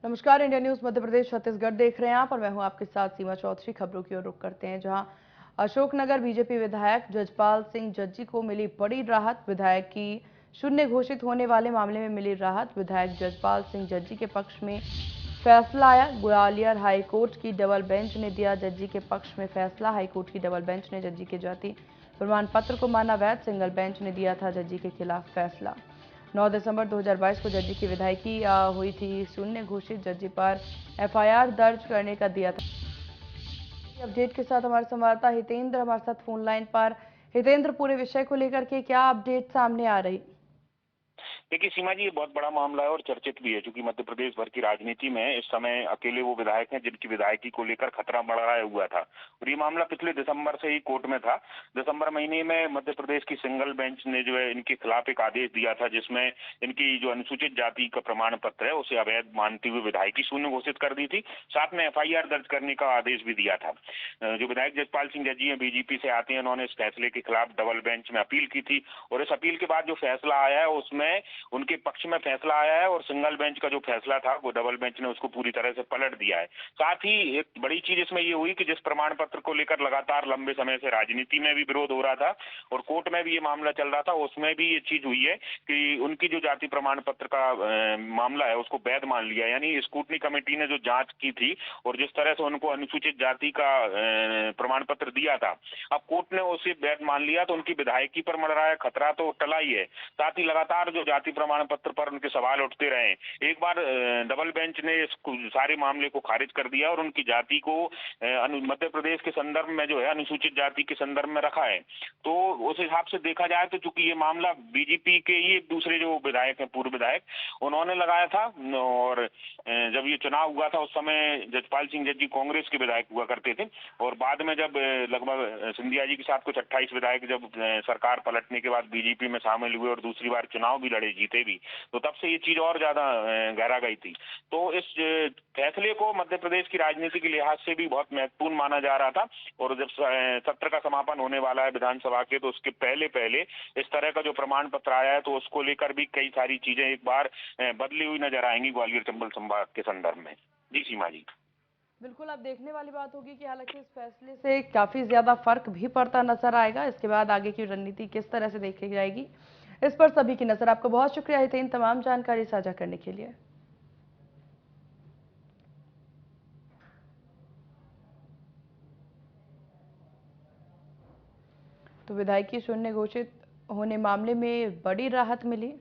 नमस्कार, India news Madhya Pradesh Chhattisgarh देख रहे हैं आप और मैं हूं आपके साथ सीमा चौधरी। खबरों की ओर रुख करते हैं, जहां अशोकनगर बीजेपी विधायक जजपाल सिंह जज्जी को मिली बड़ी राहत। विधायक की शून्य घोषित होने वाले मामले में मिली राहत। विधायक जजपाल सिंह जज्जी के पक्ष में फैसला आया। ग्वालियर हाईकोर्ट की डबल बेंच ने दिया जज्जी के पक्ष में फैसला। हाईकोर्ट की डबल बेंच ने जज्जी के जाति प्रमाण पत्र को माना वैध। सिंगल बेंच ने दिया था जज्जी के खिलाफ फैसला। 9 दिसंबर 2022 को जज्जी की विधायकी हुई थी शून्य घोषित। जज्जी पर एफआईआर दर्ज करने का दिया था। अपडेट के साथ हमारे संवाददाता हितेंद्र हमारे साथ फोन लाइन पर। हितेंद्र, पूरे विषय को लेकर के क्या अपडेट सामने आ रही? देखिए सीमा जी, ये बहुत बड़ा मामला है और चर्चित भी है, क्योंकि मध्य प्रदेश भर की राजनीति में इस समय अकेले वो विधायक हैं जिनकी विधायकी को लेकर खतरा मंडराया हुआ था। और ये मामला पिछले दिसंबर से ही कोर्ट में था। दिसंबर महीने में मध्य प्रदेश की सिंगल बेंच ने जो है इनके खिलाफ एक आदेश दिया था, जिसमें इनकी जो अनुसूचित जाति का प्रमाण पत्र है उसे अवैध मानते हुए विधायकी शून्य घोषित कर दी थी। साथ में एफआईआर दर्ज करने का आदेश भी दिया था। जो विधायक जजपाल सिंह जज्जी हैं, बीजेपी से आते हैं, उन्होंने इस फैसले के खिलाफ डबल बेंच में अपील की थी और इस अपील के बाद जो फैसला आया है उसमें उनके पक्ष में फैसला आया है और सिंगल बेंच का जो फैसला था वो डबल बेंच ने उसको पूरी तरह से पलट दिया है। साथ ही एक बड़ी चीज इसमें ये हुई कि जिस प्रमाण पत्र को लेकर लगातार लंबे समय से राजनीति में भी विरोध हो रहा था और कोर्ट में भी ये मामला चल रहा था, उसमें भी ये चीज हुई है कि उनकी जो जाति प्रमाण पत्र का मामला है उसको वैध मान लिया। यानी स्क्रूटनी कमेटी ने जो जांच की थी और जिस तरह से उनको अनुसूचित जाति का प्रमाण पत्र दिया था, अब कोर्ट ने उसे वैध मान लिया, तो उनकी विधायकी पर मंडराया खतरा तो टला ही है। साथ ही लगातार जो जाति प्रमाण पत्र पर उनके सवाल उठते रहे, एक बार डबल बेंच ने इस सारे मामले को खारिज कर दिया और उनकी जाति को मध्य प्रदेश के संदर्भ में जो है अनुसूचित जाति के संदर्भ में रखा है। तो उस हिसाब से देखा जाए तो चूंकि ये मामला बीजेपी के ही दूसरे जो विधायक हैं, पूर्व विधायक, उन्होंने लगाया था और जब ये चुनाव हुआ था उस समय जजपाल सिंह जज्जी कांग्रेस के विधायक हुआ करते थे और बाद में जब लगभग सिंधिया जी के साथ कुछ 28 विधायक जब सरकार पलटने के बाद बीजेपी में शामिल हुए और दूसरी बार चुनाव भी लड़े, जीते भी, तो तब से ये चीज और ज्यादा गहरा गई थी। तो इस फैसले को मध्य प्रदेश की राजनीति के लिहाज से भी बहुत महत्वपूर्ण माना जा रहा था और जब सत्र का समापन होने वाला है विधानसभा के, तो उसके पहले पहले इस तरह का जो प्रमाण पत्र आया है तो उसको लेकर भी कई सारी चीजें एक बार बदली हुई नजर आएंगी ग्वालियर चंबल संभाग के संदर्भ में। जी सीमा जी। बिल्कुल, अब देखने वाली बात होगी कि हालांकि इस फैसले से काफी ज्यादा फर्क भी पड़ता नजर आएगा। इसके बाद आगे की रणनीति किस तरह से देखी जाएगी, इस पर सभी की नजर। आपका बहुत शुक्रिया हितेंद्र, तमाम जानकारी साझा करने के लिए। तो विधायकी शून्य घोषित होने मामले में बड़ी राहत मिली।